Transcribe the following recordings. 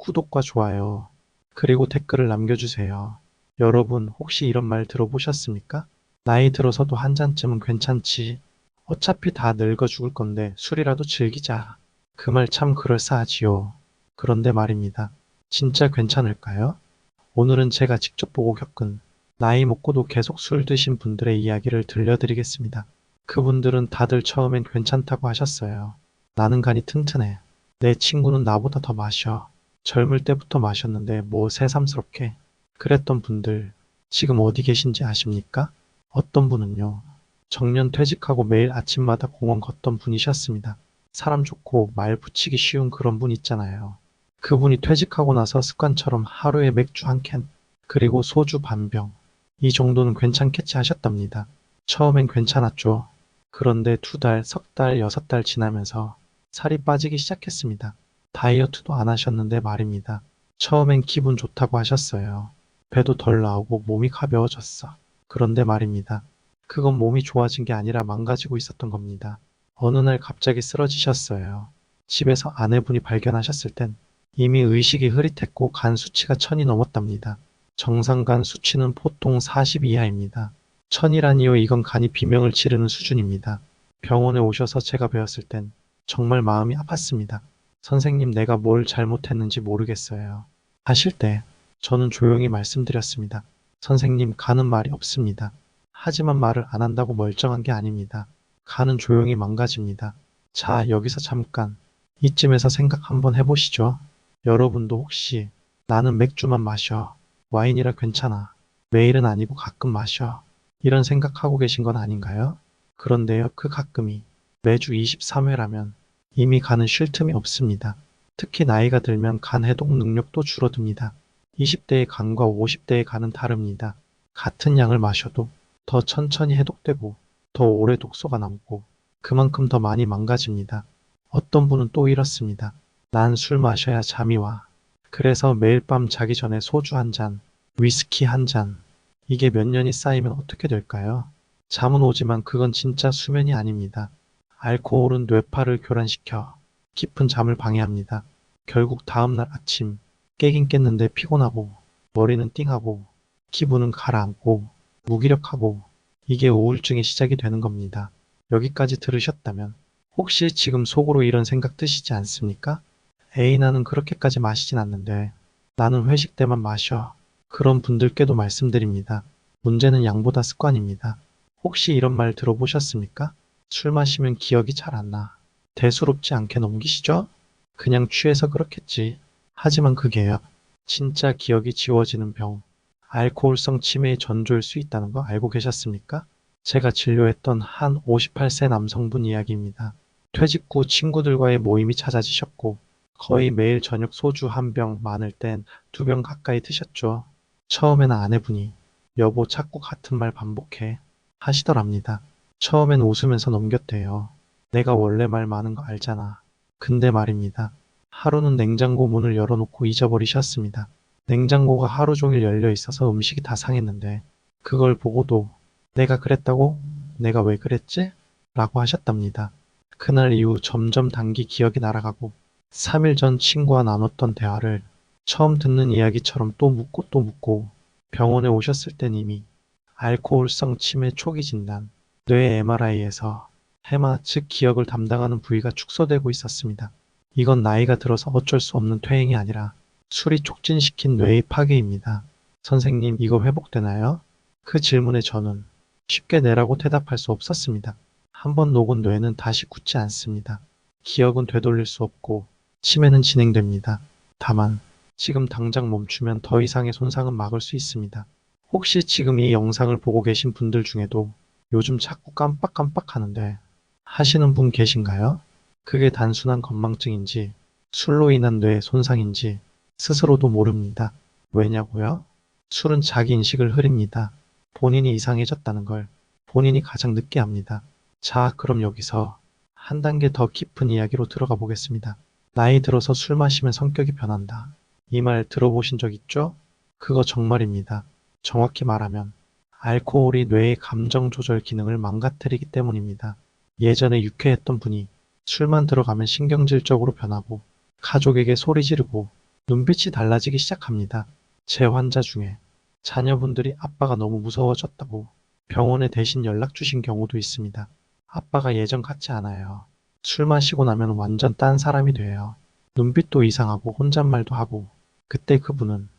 구독과 좋아요, 그리고 댓글을 남겨주세요. 여러분, 혹시 이런 말 들어보셨습니까? 나이 들어서도 한 잔쯤은 괜찮지. 어차피 다 늙어 죽을 건데 술이라도 즐기자. 그 말 참 그럴싸하지요. 그런데 말입니다. 진짜 괜찮을까요? 오늘은 제가 직접 보고 겪은 나이 먹고도 계속 술 드신 분들의 이야기를 들려드리겠습니다. 그분들은 다들 처음엔 괜찮다고 하셨어요. 나는 간이 튼튼해. 내 친구는 나보다 더 마셔. 젊을 때부터 마셨는데 뭐 새삼스럽게. 그랬던 분들, 지금 어디 계신지 아십니까? 어떤 분은요, 정년 퇴직하고 매일 아침마다 공원 걷던 분이셨습니다. 사람 좋고 말 붙이기 쉬운 그런 분 있잖아요. 그분이 퇴직하고 나서 습관처럼 하루에 맥주 한 캔, 그리고 소주 반 병. 이 정도는 괜찮겠지 하셨답니다. 처음엔 괜찮았죠. 그런데 두 달, 석 달, 여섯 달 지나면서 살이 빠지기 시작했습니다. 다이어트도 안 하셨는데 말입니다. 처음엔 기분 좋다고 하셨어요. 배도 덜 나오고 몸이 가벼워졌어. 그런데 말입니다. 그건 몸이 좋아진 게 아니라 망가지고 있었던 겁니다. 어느 날 갑자기 쓰러지셨어요. 집에서 아내분이 발견하셨을 땐 이미 의식이 흐릿했고 간 수치가 1000이 넘었답니다. 정상 간 수치는 보통 40 이하입니다. 1000이라니요, 이건 간이 비명을 지르는 수준입니다. 병원에 오셔서 제가 배웠을 땐 정말 마음이 아팠습니다. 선생님, 내가 뭘 잘못했는지 모르겠어요. 하실 때 저는 조용히 말씀드렸습니다. 선생님, 간은 말이 없습니다. 하지만 말을 안 한다고 멀쩡한 게 아닙니다. 간은 조용히 망가집니다. 자, 여기서 잠깐 이쯤에서 생각 한번 해보시죠. 여러분도 혹시 나는 맥주만 마셔. 와인이라 괜찮아. 매일은 아니고 가끔 마셔. 이런 생각하고 계신 건 아닌가요? 그런데요, 그 가끔이 매주 23회라면 이미 간은 쉴 틈이 없습니다. 특히 나이가 들면 간 해독 능력도 줄어듭니다. 20대의 간과 50대의 간은 다릅니다. 같은 양을 마셔도 더 천천히 해독되고 더 오래 독소가 남고 그만큼 더 많이 망가집니다. 어떤 분은 또 이렇습니다. 난 술 마셔야 잠이 와. 그래서 매일 밤 자기 전에 소주 한 잔, 위스키 한 잔. 이게 몇 년이 쌓이면 어떻게 될까요? 잠은 오지만 그건 진짜 수면이 아닙니다. 알코올은 뇌파를 교란시켜 깊은 잠을 방해합니다. 결국 다음날 아침 깨긴 깼는데 피곤하고 머리는 띵하고 기분은 가라앉고 무기력하고 이게 우울증의 시작이 되는 겁니다. 여기까지 들으셨다면 혹시 지금 속으로 이런 생각 드시지 않습니까? 에이, 나는 그렇게까지 마시진 않는데 나는 회식 때만 마셔. 그런 분들께도 말씀드립니다. 문제는 양보다 습관입니다. 혹시 이런 말 들어보셨습니까? 술 마시면 기억이 잘 안 나. 대수롭지 않게 넘기시죠? 그냥 취해서 그렇겠지. 하지만 그게요, 진짜 기억이 지워지는 병, 알코올성 치매의 전조일 수 있다는 거 알고 계셨습니까? 제가 진료했던 한 58세 남성분 이야기입니다. 퇴직 후 친구들과의 모임이 잦아지셨고 거의 매일 저녁 소주 한 병, 많을 땐 두 병 가까이 드셨죠. 처음에는 아내분이 여보 자꾸 같은 말 반복해 하시더랍니다. 처음엔 웃으면서 넘겼대요. 내가 원래 말 많은 거 알잖아. 근데 말입니다. 하루는 냉장고 문을 열어놓고 잊어버리셨습니다. 냉장고가 하루 종일 열려 있어서 음식이 다 상했는데 그걸 보고도 내가 그랬다고? 내가 왜 그랬지? 라고 하셨답니다. 그날 이후 점점 단기 기억이 날아가고 3일 전 친구와 나눴던 대화를 처음 듣는 이야기처럼 또 묻고 또 묻고 병원에 오셨을 땐 이미 알코올성 치매 초기 진단, 뇌 MRI에서 해마, 즉 기억을 담당하는 부위가 축소되고 있었습니다. 이건 나이가 들어서 어쩔 수 없는 퇴행이 아니라 술이 촉진시킨 뇌의 파괴입니다. 선생님, 이거 회복되나요? 그 질문에 저는 쉽게 내라고 대답할 수 없었습니다. 한번 녹은 뇌는 다시 굳지 않습니다. 기억은 되돌릴 수 없고 치매는 진행됩니다. 다만 지금 당장 멈추면 더 이상의 손상은 막을 수 있습니다. 혹시 지금 이 영상을 보고 계신 분들 중에도 요즘 자꾸 깜빡깜빡 하는데 하시는 분 계신가요? 그게 단순한 건망증인지 술로 인한 뇌 손상인지 스스로도 모릅니다. 왜냐고요? 술은 자기 인식을 흐립니다. 본인이 이상해졌다는 걸 본인이 가장 늦게 압니다. 자, 그럼 여기서 한 단계 더 깊은 이야기로 들어가 보겠습니다. 나이 들어서 술 마시면 성격이 변한다. 이 말 들어보신 적 있죠? 그거 정말입니다. 정확히 말하면 알코올이 뇌의 감정 조절 기능을 망가뜨리기 때문입니다. 예전에 유쾌했던 분이 술만 들어가면 신경질적으로 변하고 가족에게 소리 지르고 눈빛이 달라지기 시작합니다. 제 환자 중에 자녀분들이 아빠가 너무 무서워졌다고 병원에 대신 연락 주신 경우도 있습니다. 아빠가 예전 같지 않아요. 술 마시고 나면 완전 딴 사람이 돼요. 눈빛도 이상하고 혼잣말도 하고. 그때 그분은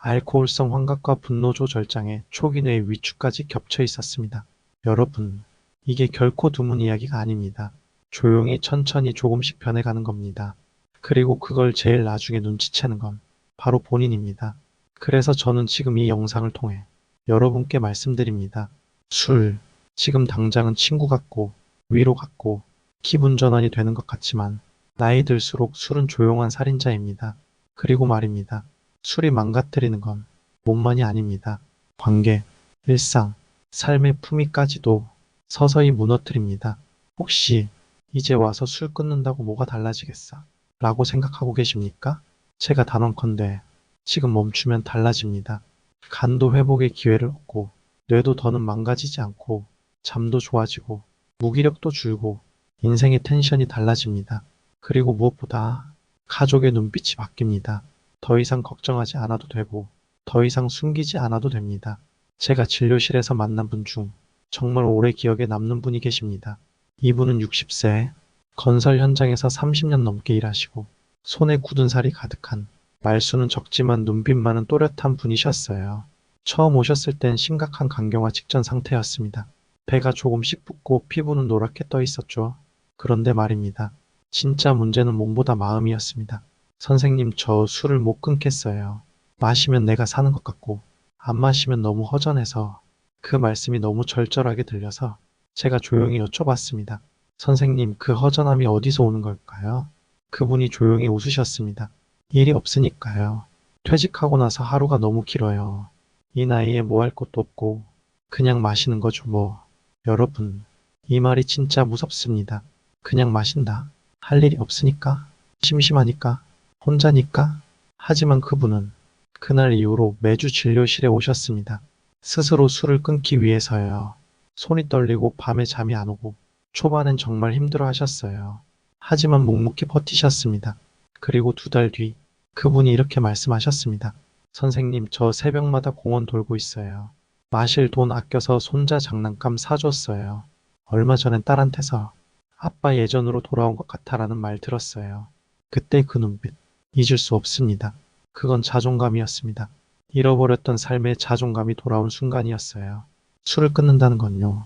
알코올성 환각과 분노 조절장애, 초기 뇌 위축까지 겹쳐 있었습니다. 여러분, 이게 결코 드문 이야기가 아닙니다. 조용히 천천히 조금씩 변해가는 겁니다. 그리고 그걸 제일 나중에 눈치채는 건 바로 본인입니다. 그래서 저는 지금 이 영상을 통해 여러분께 말씀드립니다. 술, 지금 당장은 친구 같고 위로 같고 기분 전환이 되는 것 같지만 나이 들수록 술은 조용한 살인자입니다. 그리고 말입니다. 술이 망가뜨리는 건 몸만이 아닙니다. 관계, 일상, 삶의 품위까지도 서서히 무너뜨립니다. 혹시 이제 와서 술 끊는다고 뭐가 달라지겠어? 라고 생각하고 계십니까? 제가 단언컨대 지금 멈추면 달라집니다. 간도 회복의 기회를 얻고 뇌도 더는 망가지지 않고 잠도 좋아지고 무기력도 줄고 인생의 텐션이 달라집니다. 그리고 무엇보다 가족의 눈빛이 바뀝니다. 더 이상 걱정하지 않아도 되고 더 이상 숨기지 않아도 됩니다. 제가 진료실에서 만난 분 중 정말 오래 기억에 남는 분이 계십니다. 이분은 60세, 건설 현장에서 30년 넘게 일하시고 손에 굳은 살이 가득한 말수는 적지만 눈빛만은 또렷한 분이셨어요. 처음 오셨을 땐 심각한 간경화 직전 상태였습니다. 배가 조금씩 붓고 피부는 노랗게 떠 있었죠. 그런데 말입니다. 진짜 문제는 몸보다 마음이었습니다. 선생님, 저 술을 못 끊겠어요. 마시면 내가 사는 것 같고 안 마시면 너무 허전해서. 그 말씀이 너무 절절하게 들려서 제가 조용히 여쭤봤습니다. 선생님, 그 허전함이 어디서 오는 걸까요? 그분이 조용히 웃으셨습니다. 일이 없으니까요. 퇴직하고 나서 하루가 너무 길어요. 이 나이에 뭐 할 것도 없고 그냥 마시는 거죠 뭐. 여러분, 이 말이 진짜 무섭습니다. 그냥 마신다. 할 일이 없으니까? 심심하니까? 혼자니까? 하지만 그분은 그날 이후로 매주 진료실에 오셨습니다. 스스로 술을 끊기 위해서요. 손이 떨리고 밤에 잠이 안 오고 초반엔 정말 힘들어 하셨어요. 하지만 묵묵히 버티셨습니다. 그리고 2달 뒤 그분이 이렇게 말씀하셨습니다. 선생님, 저 새벽마다 공원 돌고 있어요. 마실 돈 아껴서 손자 장난감 사줬어요. 얼마 전엔 딸한테서 아빠 예전으로 돌아온 것 같아라는 말 들었어요. 그때 그 눈빛 잊을 수 없습니다. 그건 자존감이었습니다. 잃어버렸던 삶의 자존감이 돌아온 순간이었어요. 술을 끊는다는 건요.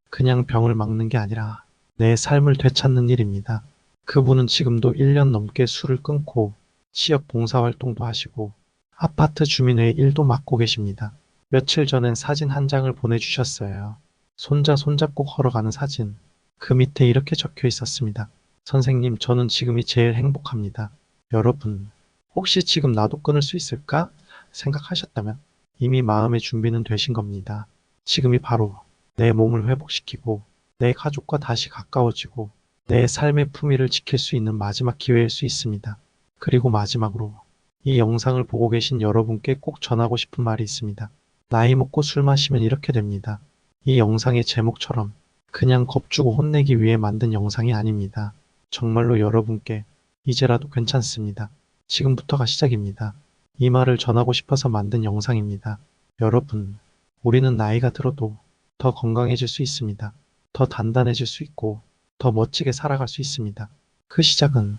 그냥 병을 막는 게 아니라 내 삶을 되찾는 일입니다. 그분은 지금도 1년 넘게 술을 끊고 지역 봉사활동도 하시고 아파트 주민회의 일도 맡고 계십니다. 며칠 전엔 사진 한 장을 보내주셨어요. 손자 손잡고 걸어가는 사진. 그 밑에 이렇게 적혀 있었습니다. 선생님, 저는 지금이 제일 행복합니다. 여러분, 혹시 지금 나도 끊을 수 있을까? 생각하셨다면 이미 마음의 준비는 되신 겁니다. 지금이 바로 내 몸을 회복시키고 내 가족과 다시 가까워지고 내 삶의 품위를 지킬 수 있는 마지막 기회일 수 있습니다. 그리고 마지막으로 이 영상을 보고 계신 여러분께 꼭 전하고 싶은 말이 있습니다. 나이 먹고 술 마시면 이렇게 됩니다. 이 영상의 제목처럼 그냥 겁주고 혼내기 위해 만든 영상이 아닙니다. 정말로 여러분께 이제라도 괜찮습니다. 지금부터가 시작입니다. 이 말을 전하고 싶어서 만든 영상입니다. 여러분, 우리는 나이가 들어도 더 건강해질 수 있습니다. 더 단단해질 수 있고 더 멋지게 살아갈 수 있습니다. 그 시작은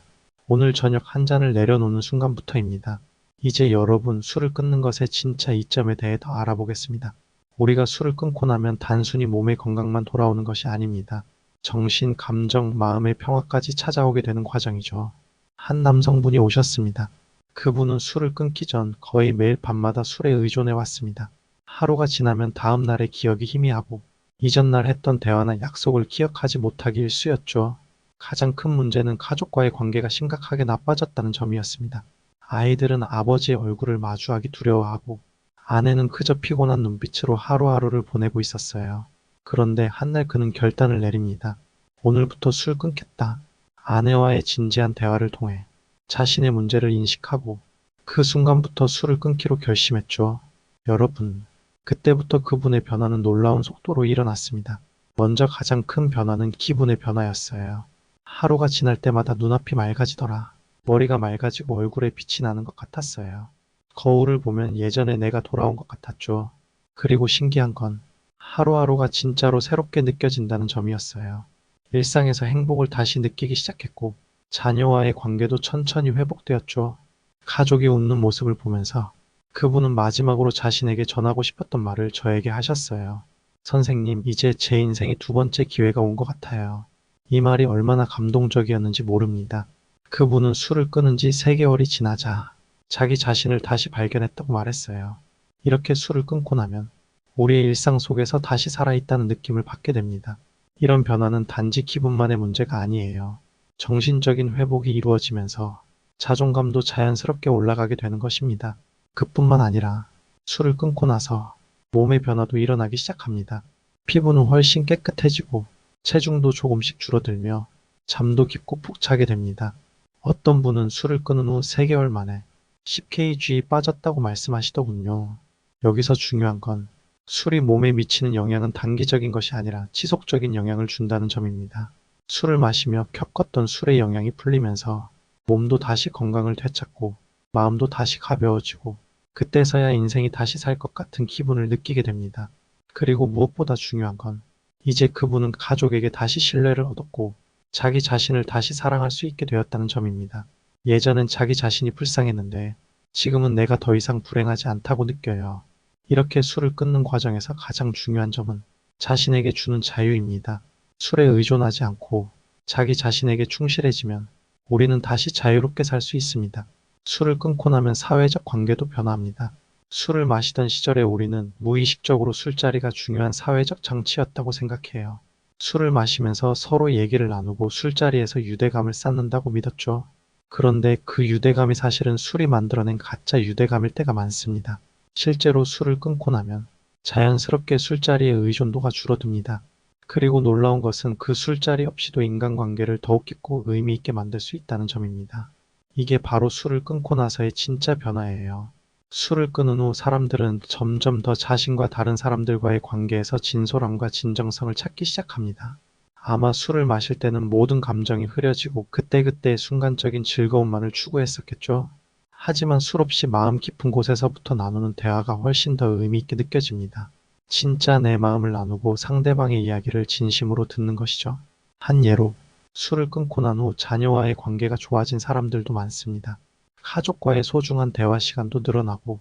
오늘 저녁 한 잔을 내려놓는 순간부터입니다. 이제 여러분, 술을 끊는 것의 진짜 이점에 대해 더 알아보겠습니다. 우리가 술을 끊고 나면 단순히 몸의 건강만 돌아오는 것이 아닙니다. 정신, 감정, 마음의 평화까지 찾아오게 되는 과정이죠. 한 남성분이 오셨습니다. 그분은 술을 끊기 전 거의 매일 밤마다 술에 의존해 왔습니다. 하루가 지나면 다음 날의 기억이 희미하고 이전날 했던 대화나 약속을 기억하지 못하기 일쑤였죠. 가장 큰 문제는 가족과의 관계가 심각하게 나빠졌다는 점이었습니다. 아이들은 아버지의 얼굴을 마주하기 두려워하고 아내는 그저 피곤한 눈빛으로 하루하루를 보내고 있었어요. 그런데 한날 그는 결단을 내립니다. 오늘부터 술 끊겠다. 아내와의 진지한 대화를 통해 자신의 문제를 인식하고 그 순간부터 술을 끊기로 결심했죠. 여러분, 그때부터 그분의 변화는 놀라운 속도로 일어났습니다. 먼저 가장 큰 변화는 기분의 변화였어요. 하루가 지날 때마다 눈앞이 맑아지더라. 머리가 맑아지고 얼굴에 빛이 나는 것 같았어요. 거울을 보면 예전에 내가 돌아온 것 같았죠. 그리고 신기한 건 하루하루가 진짜로 새롭게 느껴진다는 점이었어요. 일상에서 행복을 다시 느끼기 시작했고 자녀와의 관계도 천천히 회복되었죠. 가족이 웃는 모습을 보면서 그분은 마지막으로 자신에게 전하고 싶었던 말을 저에게 하셨어요. 선생님, 이제 제 인생의 두 번째 기회가 온 것 같아요. 이 말이 얼마나 감동적이었는지 모릅니다. 그분은 술을 끊은 지 3개월이 지나자 자기 자신을 다시 발견했다고 말했어요. 이렇게 술을 끊고 나면 우리의 일상 속에서 다시 살아있다는 느낌을 받게 됩니다. 이런 변화는 단지 기분만의 문제가 아니에요. 정신적인 회복이 이루어지면서 자존감도 자연스럽게 올라가게 되는 것입니다. 그뿐만 아니라 술을 끊고 나서 몸의 변화도 일어나기 시작합니다. 피부는 훨씬 깨끗해지고 체중도 조금씩 줄어들며 잠도 깊고 푹 자게 됩니다. 어떤 분은 술을 끊은 후 3개월 만에 10kg 빠졌다고 말씀하시더군요. 여기서 중요한 건 술이 몸에 미치는 영향은 단기적인 것이 아니라 지속적인 영향을 준다는 점입니다. 술을 마시며 겪었던 술의 영향이 풀리면서 몸도 다시 건강을 되찾고 마음도 다시 가벼워지고 그때서야 인생이 다시 살 것 같은 기분을 느끼게 됩니다. 그리고 무엇보다 중요한 건 이제 그분은 가족에게 다시 신뢰를 얻었고 자기 자신을 다시 사랑할 수 있게 되었다는 점입니다. 예전엔 자기 자신이 불쌍했는데 지금은 내가 더 이상 불행하지 않다고 느껴요. 이렇게 술을 끊는 과정에서 가장 중요한 점은 자신에게 주는 자유입니다. 술에 의존하지 않고 자기 자신에게 충실해지면 우리는 다시 자유롭게 살 수 있습니다. 술을 끊고 나면 사회적 관계도 변화합니다. 술을 마시던 시절에 우리는 무의식적으로 술자리가 중요한 사회적 장치였다고 생각해요. 술을 마시면서 서로 얘기를 나누고 술자리에서 유대감을 쌓는다고 믿었죠. 그런데 그 유대감이 사실은 술이 만들어낸 가짜 유대감일 때가 많습니다. 실제로 술을 끊고 나면 자연스럽게 술자리의 의존도가 줄어듭니다. 그리고 놀라운 것은 그 술자리 없이도 인간관계를 더욱 깊고 의미 있게 만들 수 있다는 점입니다. 이게 바로 술을 끊고 나서의 진짜 변화예요. 술을 끊은 후 사람들은 점점 더 자신과 다른 사람들과의 관계에서 진솔함과 진정성을 찾기 시작합니다. 아마 술을 마실 때는 모든 감정이 흐려지고 그때그때의 순간적인 즐거움만을 추구했었겠죠. 하지만 술 없이 마음 깊은 곳에서부터 나누는 대화가 훨씬 더 의미 있게 느껴집니다. 진짜 내 마음을 나누고 상대방의 이야기를 진심으로 듣는 것이죠. 한 예로 술을 끊고 난 후 자녀와의 관계가 좋아진 사람들도 많습니다. 가족과의 소중한 대화 시간도 늘어나고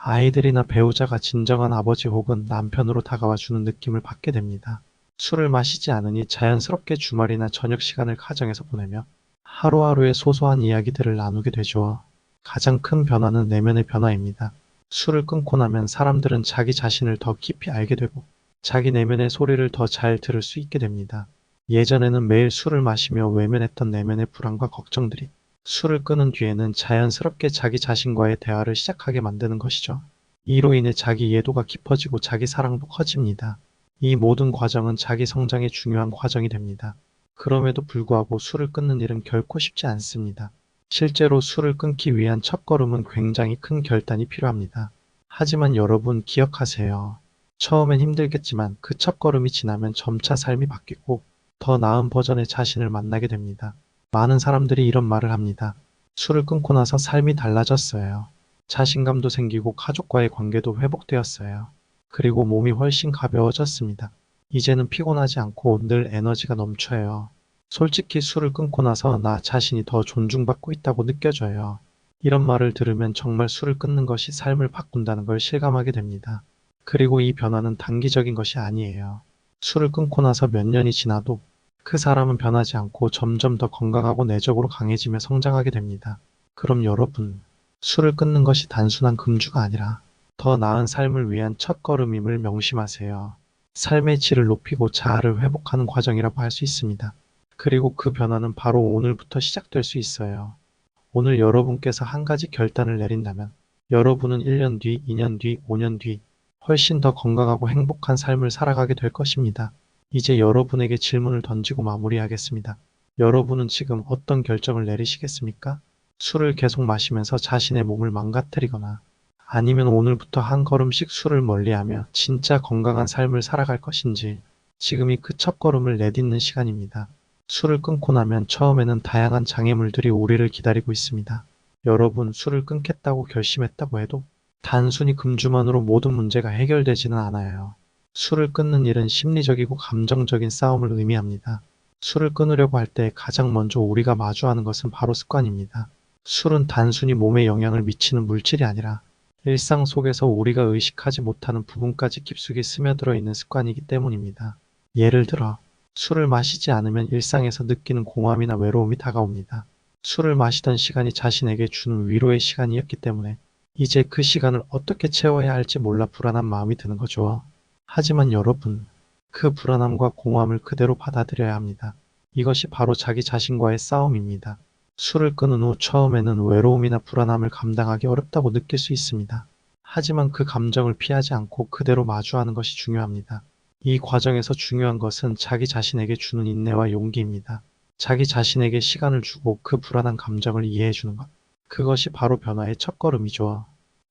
아이들이나 배우자가 진정한 아버지 혹은 남편으로 다가와 주는 느낌을 받게 됩니다. 술을 마시지 않으니 자연스럽게 주말이나 저녁 시간을 가정에서 보내며 하루하루의 소소한 이야기들을 나누게 되죠. 가장 큰 변화는 내면의 변화입니다. 술을 끊고 나면 사람들은 자기 자신을 더 깊이 알게 되고 자기 내면의 소리를 더 잘 들을 수 있게 됩니다. 예전에는 매일 술을 마시며 외면했던 내면의 불안과 걱정들이 술을 끊은 뒤에는 자연스럽게 자기 자신과의 대화를 시작하게 만드는 것이죠. 이로 인해 자기 이해도가 깊어지고 자기 사랑도 커집니다. 이 모든 과정은 자기 성장의 중요한 과정이 됩니다. 그럼에도 불구하고 술을 끊는 일은 결코 쉽지 않습니다. 실제로 술을 끊기 위한 첫걸음은 굉장히 큰 결단이 필요합니다. 하지만 여러분 기억하세요. 처음엔 힘들겠지만 그 첫걸음이 지나면 점차 삶이 바뀌고 더 나은 버전의 자신을 만나게 됩니다. 많은 사람들이 이런 말을 합니다. 술을 끊고 나서 삶이 달라졌어요. 자신감도 생기고 가족과의 관계도 회복되었어요. 그리고 몸이 훨씬 가벼워졌습니다. 이제는 피곤하지 않고 늘 에너지가 넘쳐요. 솔직히 술을 끊고 나서 나 자신이 더 존중받고 있다고 느껴져요. 이런 말을 들으면 정말 술을 끊는 것이 삶을 바꾼다는 걸 실감하게 됩니다. 그리고 이 변화는 단기적인 것이 아니에요. 술을 끊고 나서 몇 년이 지나도 그 사람은 변하지 않고 점점 더 건강하고 내적으로 강해지며 성장하게 됩니다. 그럼 여러분, 술을 끊는 것이 단순한 금주가 아니라 더 나은 삶을 위한 첫걸음임을 명심하세요. 삶의 질을 높이고 자아를 회복하는 과정이라고 할 수 있습니다. 그리고 그 변화는 바로 오늘부터 시작될 수 있어요. 오늘 여러분께서 한 가지 결단을 내린다면 여러분은 1년 뒤, 2년 뒤, 5년 뒤 훨씬 더 건강하고 행복한 삶을 살아가게 될 것입니다. 이제 여러분에게 질문을 던지고 마무리하겠습니다. 여러분은 지금 어떤 결정을 내리시겠습니까? 술을 계속 마시면서 자신의 몸을 망가뜨리거나 아니면 오늘부터 한 걸음씩 술을 멀리하며 진짜 건강한 삶을 살아갈 것인지 지금이 그 첫걸음을 내딛는 시간입니다. 술을 끊고 나면 처음에는 다양한 장애물들이 우리를 기다리고 있습니다. 여러분, 술을 끊겠다고 결심했다고 해도 단순히 금주만으로 모든 문제가 해결되지는 않아요. 술을 끊는 일은 심리적이고 감정적인 싸움을 의미합니다. 술을 끊으려고 할 때 가장 먼저 우리가 마주하는 것은 바로 습관입니다. 술은 단순히 몸에 영향을 미치는 물질이 아니라 일상 속에서 우리가 의식하지 못하는 부분까지 깊숙이 스며들어 있는 습관이기 때문입니다. 예를 들어, 술을 마시지 않으면 일상에서 느끼는 공허함이나 외로움이 다가옵니다. 술을 마시던 시간이 자신에게 주는 위로의 시간이었기 때문에 이제 그 시간을 어떻게 채워야 할지 몰라 불안한 마음이 드는 거죠. 하지만 여러분, 그 불안함과 공허함을 그대로 받아들여야 합니다. 이것이 바로 자기 자신과의 싸움입니다. 술을 끊은 후 처음에는 외로움이나 불안함을 감당하기 어렵다고 느낄 수 있습니다. 하지만 그 감정을 피하지 않고 그대로 마주하는 것이 중요합니다. 이 과정에서 중요한 것은 자기 자신에게 주는 인내와 용기입니다. 자기 자신에게 시간을 주고 그 불안한 감정을 이해해 주는 것. 그것이 바로 변화의 첫걸음이죠.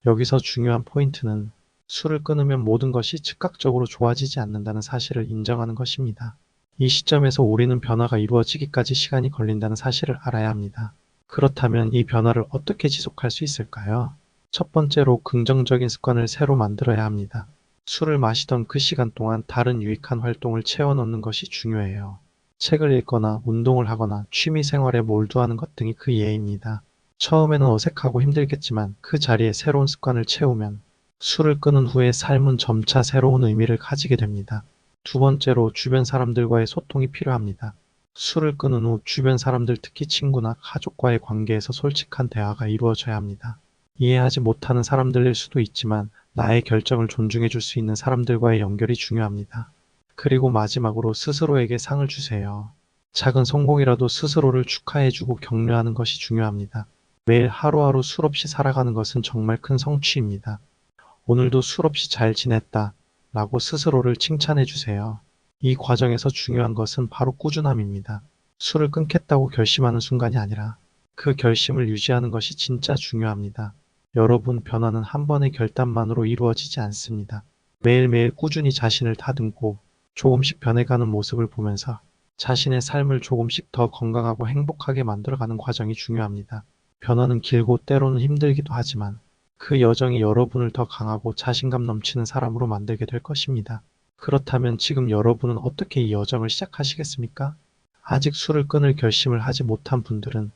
여기서 중요한 포인트는 술을 끊으면 모든 것이 즉각적으로 좋아지지 않는다는 사실을 인정하는 것입니다. 이 시점에서 우리는 변화가 이루어지기까지 시간이 걸린다는 사실을 알아야 합니다. 그렇다면 이 변화를 어떻게 지속할 수 있을까요? 첫 번째로 긍정적인 습관을 새로 만들어야 합니다. 술을 마시던 그 시간 동안 다른 유익한 활동을 채워 넣는 것이 중요해요. 책을 읽거나 운동을 하거나 취미 생활에 몰두하는 것 등이 그 예입니다. 처음에는 어색하고 힘들겠지만 그 자리에 새로운 습관을 채우면 술을 끊은 후에 삶은 점차 새로운 의미를 가지게 됩니다. 두 번째로 주변 사람들과의 소통이 필요합니다. 술을 끊은 후 주변 사람들, 특히 친구나 가족과의 관계에서 솔직한 대화가 이루어져야 합니다. 이해하지 못하는 사람들일 수도 있지만 나의 결정을 존중해 줄 수 있는 사람들과의 연결이 중요합니다. 그리고 마지막으로 스스로에게 상을 주세요. 작은 성공이라도 스스로를 축하해주고 격려하는 것이 중요합니다. 매일 하루하루 술 없이 살아가는 것은 정말 큰 성취입니다. 오늘도 술 없이 잘 지냈다 라고 스스로를 칭찬해 주세요. 이 과정에서 중요한 것은 바로 꾸준함입니다. 술을 끊겠다고 결심하는 순간이 아니라 그 결심을 유지하는 것이 진짜 중요합니다. 여러분, 변화는 한 번의 결단만으로 이루어지지 않습니다. 매일매일 꾸준히 자신을 다듬고 조금씩 변해가는 모습을 보면서 자신의 삶을 조금씩 더 건강하고 행복하게 만들어가는 과정이 중요합니다. 변화는 길고 때로는 힘들기도 하지만 그 여정이 여러분을 더 강하고 자신감 넘치는 사람으로 만들게 될 것입니다. 그렇다면 지금 여러분은 어떻게 이 여정을 시작하시겠습니까? 아직 술을 끊을 결심을 하지 못한 분들은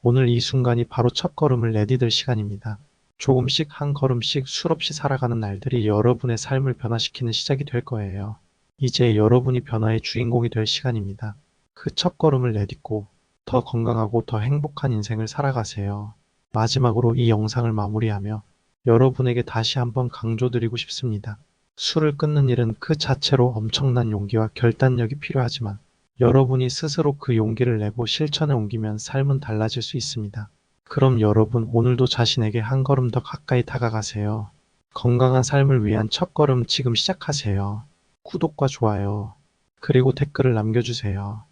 오늘 이 순간이 바로 첫걸음을 내디딜 시간입니다. 조금씩 한 걸음씩 술 없이 살아가는 날들이 여러분의 삶을 변화시키는 시작이 될 거예요. 이제 여러분이 변화의 주인공이 될 시간입니다. 그 첫걸음을 내딛고 더 건강하고 더 행복한 인생을 살아가세요. 마지막으로 이 영상을 마무리하며 여러분에게 다시 한번 강조드리고 싶습니다. 술을 끊는 일은 그 자체로 엄청난 용기와 결단력이 필요하지만 여러분이 스스로 그 용기를 내고 실천에 옮기면 삶은 달라질 수 있습니다. 그럼 여러분, 오늘도 자신에게 한 걸음 더 가까이 다가가세요. 건강한 삶을 위한 첫걸음 지금 시작하세요. 구독과 좋아요, 그리고 댓글을 남겨주세요.